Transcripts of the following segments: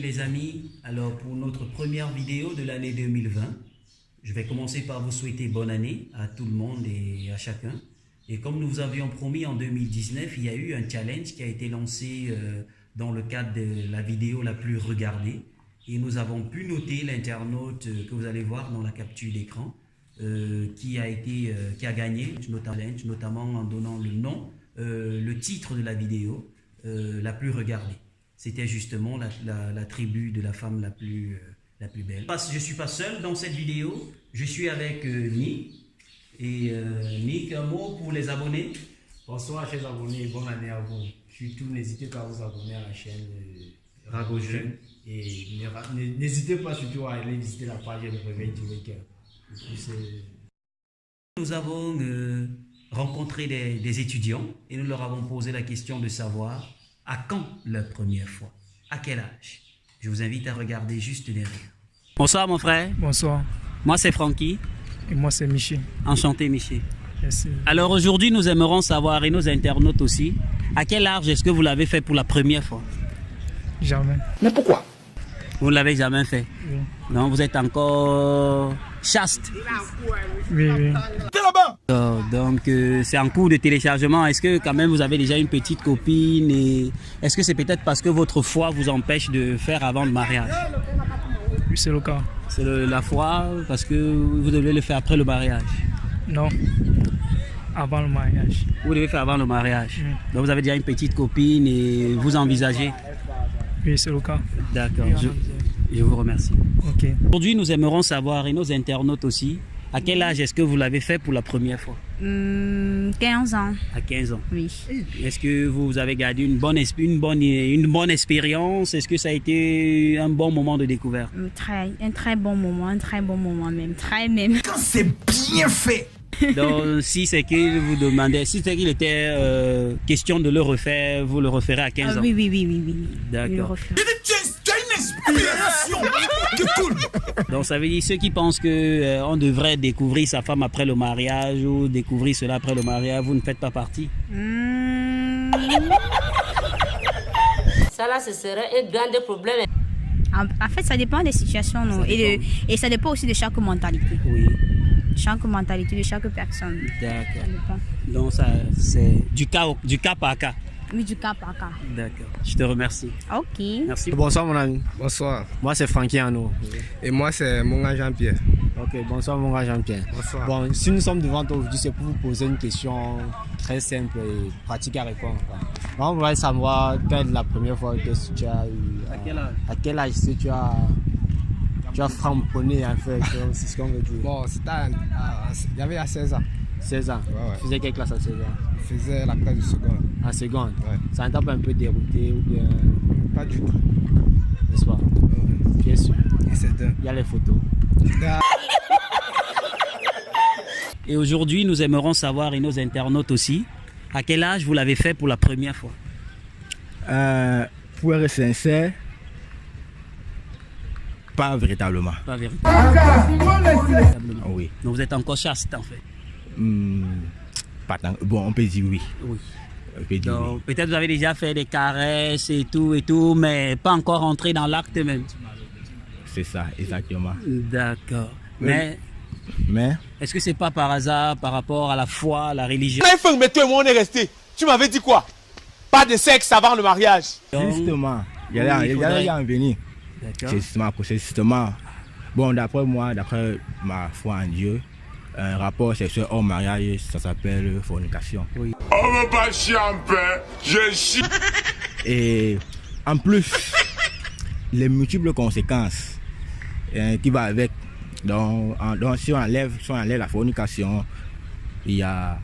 Les amis, alors pour notre première vidéo de l'année 2020, je vais commencer par vous souhaiter bonne année à tout le monde et à chacun. Et comme nous vous avions promis en 2019, il y a eu un challenge qui a été lancé dans le cadre de la vidéo la plus regardée. Et nous avons pu noter l'internaute que vous allez voir dans la capture d'écran qui a gagné, notamment en donnant le nom, le titre de la vidéo la plus regardée. C'était justement la tribu de la femme la plus belle. Je ne suis pas seul dans cette vidéo, je suis avec Nick. Et Nick, un mot pour les abonnés. Bonsoir chers abonnés, bonne année à vous. Surtout, n'hésitez pas à vous abonner à la chaîne Rago Jeune. Et n'hésitez pas surtout à aller visiter la page de Réveil du Week-end. Nous avons rencontré des étudiants et nous leur avons posé la question de savoir à quand la première fois, à quel âge. Je vous invite à regarder juste derrière. Bonsoir mon frère. Bonsoir. Moi c'est Francky. Et moi c'est Michi. Enchanté Michi. Merci. Alors aujourd'hui nous aimerons savoir, et nos internautes aussi, à quel âge est-ce que vous l'avez fait pour la première fois? Jamais. Mais pourquoi? Vous ne l'avez jamais fait? Oui. Non, vous êtes encore chaste? Oui. Donc c'est en cours de téléchargement. Est-ce que quand même vous avez déjà une petite copine et est-ce que c'est peut-être parce que votre foi vous empêche de faire avant le mariage? Oui, c'est le cas. C'est la foi parce que vous devez le faire après le mariage? Non. Avant le mariage. Vous devez faire avant le mariage. Oui. Donc vous avez déjà une petite copine et vous envisagez? Oui, c'est le cas. D'accord, je vous remercie. Ok. Aujourd'hui nous aimerons savoir, et nos internautes aussi, à quel âge est-ce que vous l'avez fait pour la première fois? 15 ans. À 15 ans. Oui. Est-ce que vous avez gardé une bonne expérience? Est-ce que ça a été un bon moment de découverte? Un très bon moment même. Très même. Quand c'est bien fait. Donc si c'est qu'il vous demandait, si c'est qu'il était question de le refaire, vous le referez à 15 ans? Oui. D'accord. Tu as une inspiration de cool. Donc ça veut dire ceux qui pensent que on devrait découvrir sa femme après le mariage ou découvrir cela après le mariage, vous ne faites pas partie? Ça là, ce serait un grand problème. En fait, ça dépend des situations, non? Et ça dépend aussi de chaque mentalité. Oui. Chaque mentalité de chaque personne. D'accord. Ça dépend. Donc ça c'est du cas par cas. Oui, du cas par cas. D'accord. Je te remercie. Ok. Merci. Bonsoir mon ami. Bonsoir. Moi c'est Francky Ano. Et moi c'est mon gars Jean-Pierre. Ok, bonsoir mon gars Jean-Pierre. Bonsoir. Bon, si nous sommes devant toi aujourd'hui, c'est pour vous poser une question très simple et pratique à répondre. On voudrait savoir quelle est la première fois que tu as eu. À quel âge? À quel âge est-ce que tu as framponné en fait, c'est ce qu'on veut dire. Bon, il y avait à 16 ans. 16 ans. Ouais. Tu faisais quelle classe à 16 ans? Je faisais la classe de seconde. En seconde. Ouais. Ça ne t'a pas un peu dérouté ou bien. Pas du tout. N'est-ce pas? Bien sûr. Et c'est un. Il y a les photos. Et aujourd'hui, nous aimerons savoir, et nos internautes aussi, à quel âge vous l'avez fait pour la première fois? Pour être sincère, pas véritablement. Pas véritablement. Oui. Donc vous êtes encore chaste en fait? Pas tant. Bon, on peut dire oui. Oui. On peut dire oui. Donc peut-être vous avez déjà fait des caresses et tout, mais pas encore rentré dans l'acte même. C'est ça, exactement. D'accord. Mais Est-ce que c'est pas par hasard par rapport à la foi, à la religion? Mais toi et moi on est restés. Tu m'avais dit quoi? Pas de sexe avant le mariage. justement, il y allait en venir. D'accord. C'est justement, bon, d'après moi, d'après ma foi en Dieu, un rapport sexuel hors mariage, ça s'appelle fornication. Oui. On me pas chier en paix. Je chie. Et en plus, les multiples conséquences qui vont avec. Donc si on enlève la fornication, il y a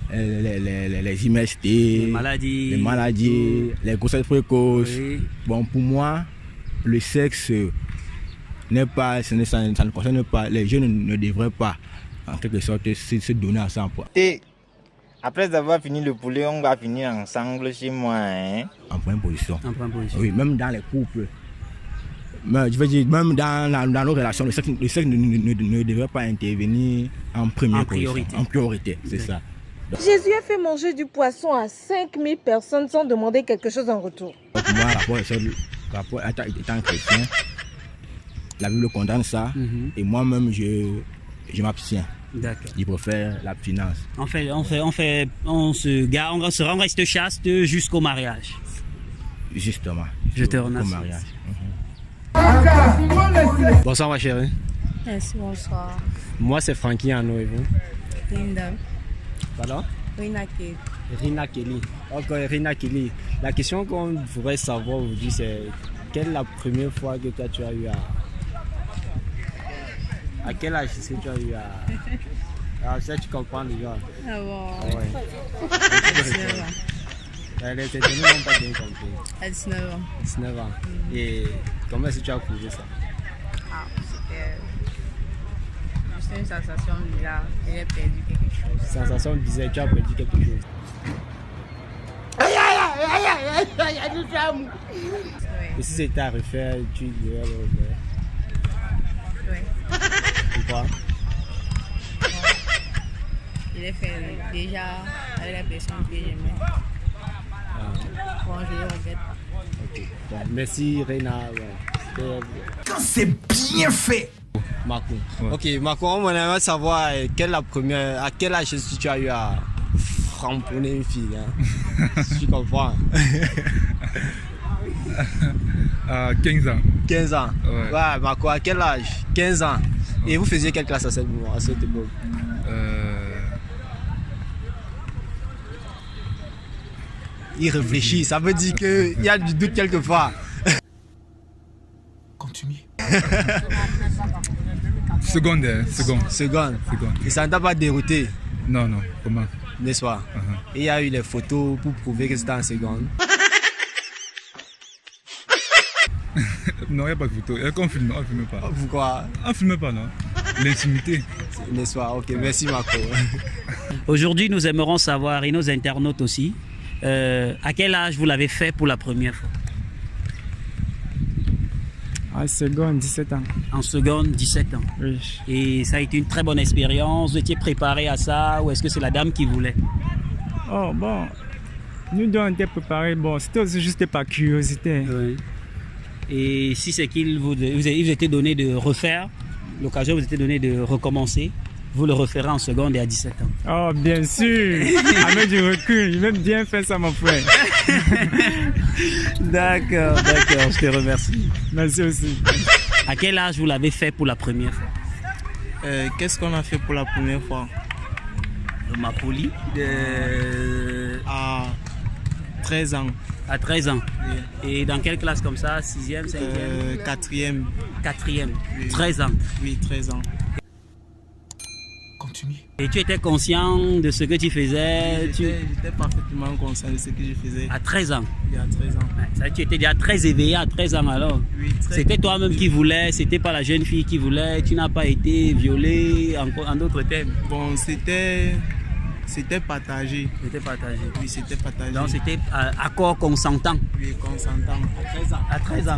les IMST, les maladies, les grossesses précoces. Oui. Bon, pour moi, le sexe n'est pas, ça ne concerne pas, les jeunes ne devraient pas, en quelque sorte, se donner à 100%. Et après avoir fini le poulet, on va finir ensemble chez moi. Hein? En première position. En première position. Oui, même dans les couples. Mais, je veux dire, même dans nos relations, le sexe ne devrait pas intervenir en première position. Priorité. En priorité, c'est ça. Jésus a fait manger du poisson à 5000 personnes sans demander quelque chose en retour. Donc moi, rapport étant chrétien, la Bible condamne ça, et moi-même, je m'abstiens. D'accord. Je préfère l'abstinence. On reste chaste jusqu'au mariage. Justement. Je te remercie. Au mariage. Bonsoir ma chérie. Merci, bonsoir. Moi c'est Frankie Ano et vous? Linda. Pardon? Rina Kelly. Rina Kelly. Ok, Rina Kelly. La question qu'on voudrait savoir aujourd'hui c'est quelle est la première fois que toi tu as eu à quel âge est-ce que tu as eu à... Alors ça tu comprends déjà. Ah bon? Ah ouais. Elle était tenue, non pas bien compris. À 19 ans. 19 ans. Et comment est-ce que tu as prouvé ça? Ah, c'était juste une sensation bizarre. J'ai perdu quelque chose. Sensation bizarre, tu as perdu quelque chose. Et si c'était à refaire, tu devrais le refaire? Oui. Pourquoi? Je l'ai fait déjà avec la personne que j'aimais. Bon, je le regrette pas. Ok. Bon, merci Reina. Ouais. Quand c'est bien fait. Marco. Ouais. Ok, Marco, on aimerait savoir à quel âge est-ce que tu as eu à ramponner une fille, hein? Si tu comprends. À 15 ans. 15 ans. Ouais, Marco, à quel âge? 15 ans. Et vous faisiez quelle classe à cette époque? Il réfléchit, ça veut dire qu'il y a du doute quelquefois. Continue. Seconde. Et ça ne t'a pas dérouté? Non, comment? N'est-ce pas? Et il y a eu les photos pour prouver que c'était en seconde. Non, il n'y a pas de photo. On ne filme pas. Pourquoi? On ne filme pas, non. L'intimité. N'est-ce pas? Ok, merci Marco. Aujourd'hui, nous aimerons savoir, et nos internautes aussi, à quel âge vous l'avez fait pour la première fois? En seconde, 17 ans. En seconde, 17 ans. Oui. Et ça a été une très bonne expérience. Vous étiez préparé à ça ou est-ce que c'est la dame qui voulait? Oh bon, nous deux on était préparés. Bon, c'était aussi juste par curiosité. Oui. Et si c'est qu'il vous était donné de refaire, l'occasion vous était donnée de recommencer, vous le referez en seconde et à 17 ans. Oh, bien sûr. Avec du recul, il même bien fait ça, mon frère. D'accord, je te remercie. Merci aussi. À quel âge vous l'avez fait pour la première fois? Qu'est-ce qu'on a fait pour la première fois? Ma poli à 13 ans. À 13 ans. Oui. Et dans quelle classe comme ça? 6e, 5e? 4e. 4e. Oui. 13 ans. Oui, 13 ans. Continue. Et tu étais conscient de ce que tu faisais? J'étais parfaitement conscient de ce que je faisais. À 13 ans? Oui, à 13 ans. Ça, tu étais déjà très éveillé à 13 ans alors? Oui, c'était toi-même qui voulais, c'était pas la jeune fille qui voulait, tu n'as pas été violé en d'autres termes? Bon, c'était partagé. C'était partagé? Oui, c'était partagé. Donc c'était accord consentant? Oui, consentant. À 13 ans. À 13 ans?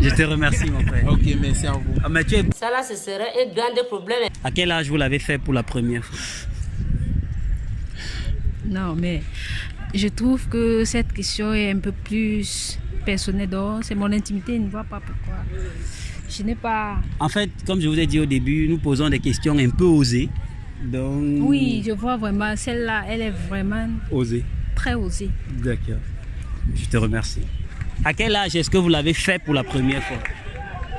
Je te remercie mon frère. Ok, merci à vous. Mais ça là, ce serait un grand problème. À quel âge vous l'avez fait pour la première fois? Non, mais je trouve que cette question est un peu plus personnelle. Donc, c'est mon intimité, je ne vois pas pourquoi. Je n'ai pas... En fait, comme je vous ai dit au début, nous posons des questions un peu osées. Donc... Oui, je vois vraiment, celle-là, elle est vraiment... Osée. Très osée. D'accord. Je te remercie. À quel âge est-ce que vous l'avez fait pour la première fois?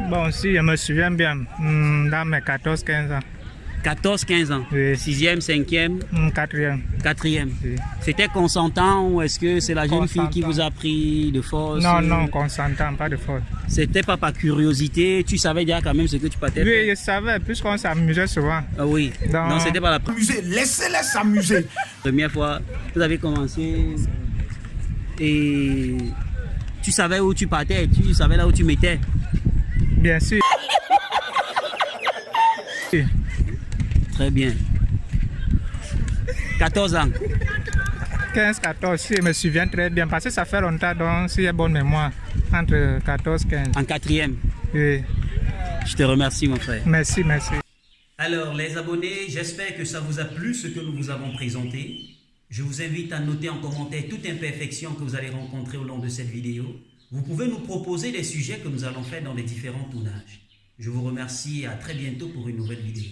Bon, si je me souviens bien, dans mes 14-15 ans. 14-15 ans? Oui. 6e, 5e? 4e. 4e? Oui. C'était consentant ou est-ce que c'est la jeune fille qui vous a pris de force? Non, consentant, pas de force. C'était pas par curiosité, tu savais déjà quand même ce que tu partais faire? Oui, je savais, puisqu'on s'amusait souvent. Ah oui, non, c'était pas la Amusez, laissez-les s'amuser. Première fois, vous avez commencé et tu savais où tu partais, tu savais là où tu mettais? Bien sûr. Très bien. 14 ans. 15-14, si je me souviens très bien, parce que ça fait longtemps, donc si j'ai bonne mémoire, entre 14 et 15. En 4e? Oui. Je te remercie mon frère. Merci. Alors, les abonnés, j'espère que ça vous a plu ce que nous vous avons présenté. Je vous invite à noter en commentaire toute imperfection que vous allez rencontrer au long de cette vidéo. Vous pouvez nous proposer des sujets que nous allons faire dans les différents tournages. Je vous remercie et à très bientôt pour une nouvelle vidéo.